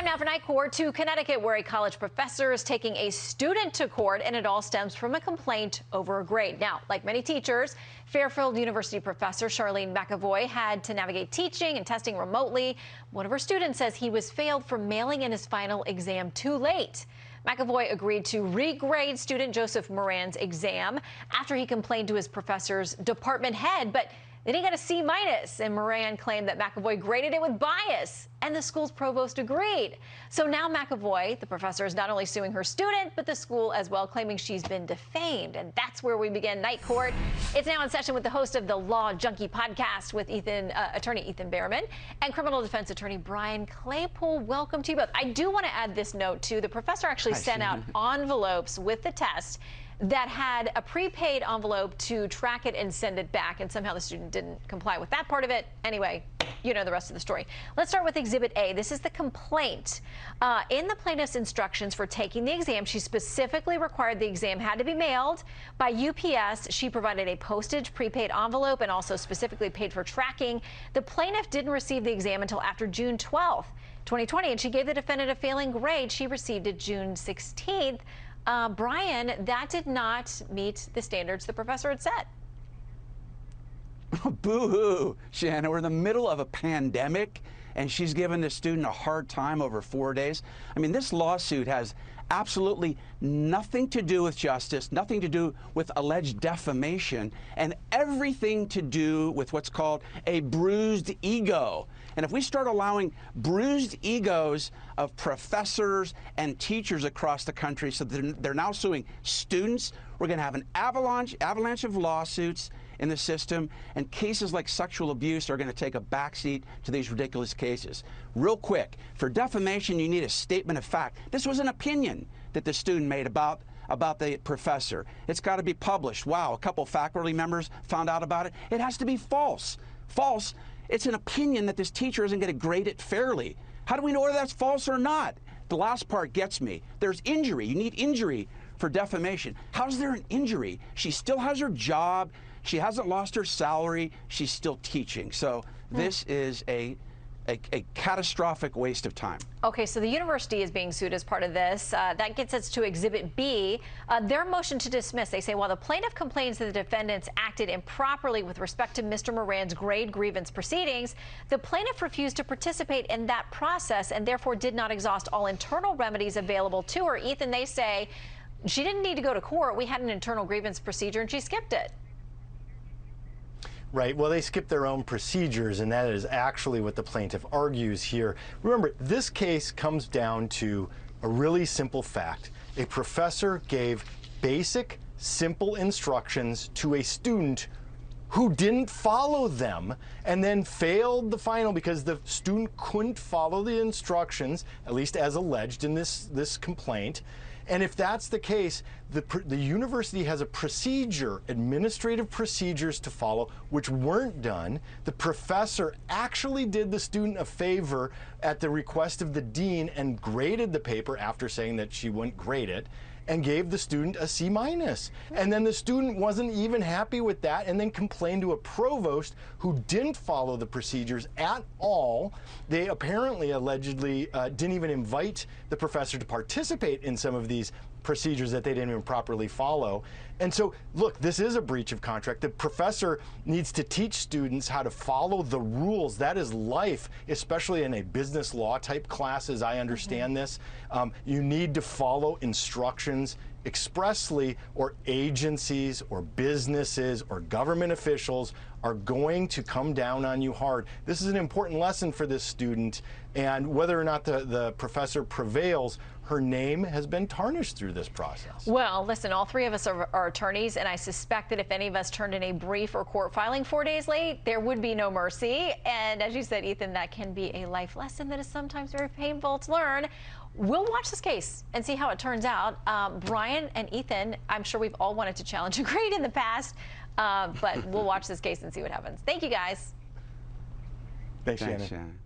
Now for Night Court to Connecticut, where a college professor is taking a student to court, and it all stems from a complaint over a grade. Now, like many teachers, Fairfield University professor Charlene McAvoy had to navigate teaching and testing remotely. One of her students says he was failed for mailing in his final exam too late. McAvoy agreed to regrade student Joseph Moran's exam after he complained to his professor's department head, but they didn't get a C-, and Moran claimed that McAvoy graded it with bias, and the school's provost agreed. So now McAvoy, the professor, is not only suing her student, but the school as well, claiming she's been defamed. And that's where we begin Night Court. It's now in session with the host of the Law Junkie podcast with attorney Ethan Behrman and criminal defense attorney Brian Claypool. Welcome to you both. I do want to add this note, too. The professor actually sent out envelopes with the test that had a prepaid envelope to track it and send it back, and somehow the student didn't comply with that part of it. Anyway, you know the rest of the story. Let's start with Exhibit A. This is the complaint. In the plaintiff's instructions for taking the exam, she specifically required the exam had to be mailed by UPS. She provided a postage prepaid envelope and also specifically paid for tracking. The plaintiff didn't receive the exam until after June 12th, 2020, and she gave the defendant a failing grade. She received it June 16th. Brian, that did not meet the standards the professor had set. Boo-hoo, Shannon. We're in the middle of a pandemic, and she's given the student a hard time over 4 days. I mean, this lawsuit has absolutely nothing to do with justice, nothing to do with alleged defamation, and everything to do with what's called a bruised ego. And if we start allowing bruised egos of professors and teachers across the country, so they're now suing students, we're going to have an avalanche of lawsuits in the system, and cases like sexual abuse are going to take a backseat to these ridiculous cases. Real quick, for defamation, you need a statement of fact. This was an opinion that the student made about the professor. It's got to be published. Wow, a couple faculty members found out about it. It has to be false. False. It's an opinion that this teacher isn't going to grade it fairly. How do we know whether that's false or not? The last part gets me. There's injury. You need injury for defamation. How's there an injury? She still has her job. She hasn't lost her salary. She's still teaching. So this is a catastrophic waste of time. Okay, so the university is being sued as part of this. That gets us to Exhibit B. Their motion to dismiss. They say, while the plaintiff complains that the defendants acted improperly with respect to Mr. Moran's grade grievance proceedings, the plaintiff refused to participate in that process and therefore did not exhaust all internal remedies available to her. Ethan, they say she didn't need to go to court. We had an internal grievance procedure and she skipped it. Right. Well, they skipped their own procedures, and that is actually what the plaintiff argues here. Remember, this case comes down to a really simple fact. A professor gave basic, simple instructions to a student who didn't follow them and then failed the final because the student couldn't follow the instructions, at least as alleged in this complaint. And if that's the case, the university has a procedure, administrative procedures to follow, which weren't done. The professor actually did the student a favor at the request of the dean and graded the paper after saying that she wouldn't grade it, and gave the student a C-. And then the student wasn't even happy with that and then complained to a provost who didn't follow the procedures at all. They apparently, allegedly, didn't even invite the professor to participate in some of these procedures that they didn't even properly follow. And so, look, this is a breach of contract. The professor needs to teach students how to follow the rules. That is life, especially in a business law type class, as I understand this. You need to follow instructions expressly, or agencies or businesses or government officials are going to come down on you hard. This is an important lesson for this student, and whether or not the professor prevails, her name has been tarnished through this process. Well, listen, all three of us are attorneys, and I suspect that if any of us turned in a brief or court filing 4 days late, there would be no mercy. And as you said, Ethan, that can be a life lesson that is sometimes very painful to learn. We'll watch this case and see how it turns out. Brian and Ethan, I'm sure we've all wanted to challenge a grade in the past, but we'll watch this case and see what happens. Thank you, guys. Thanks, Shannon.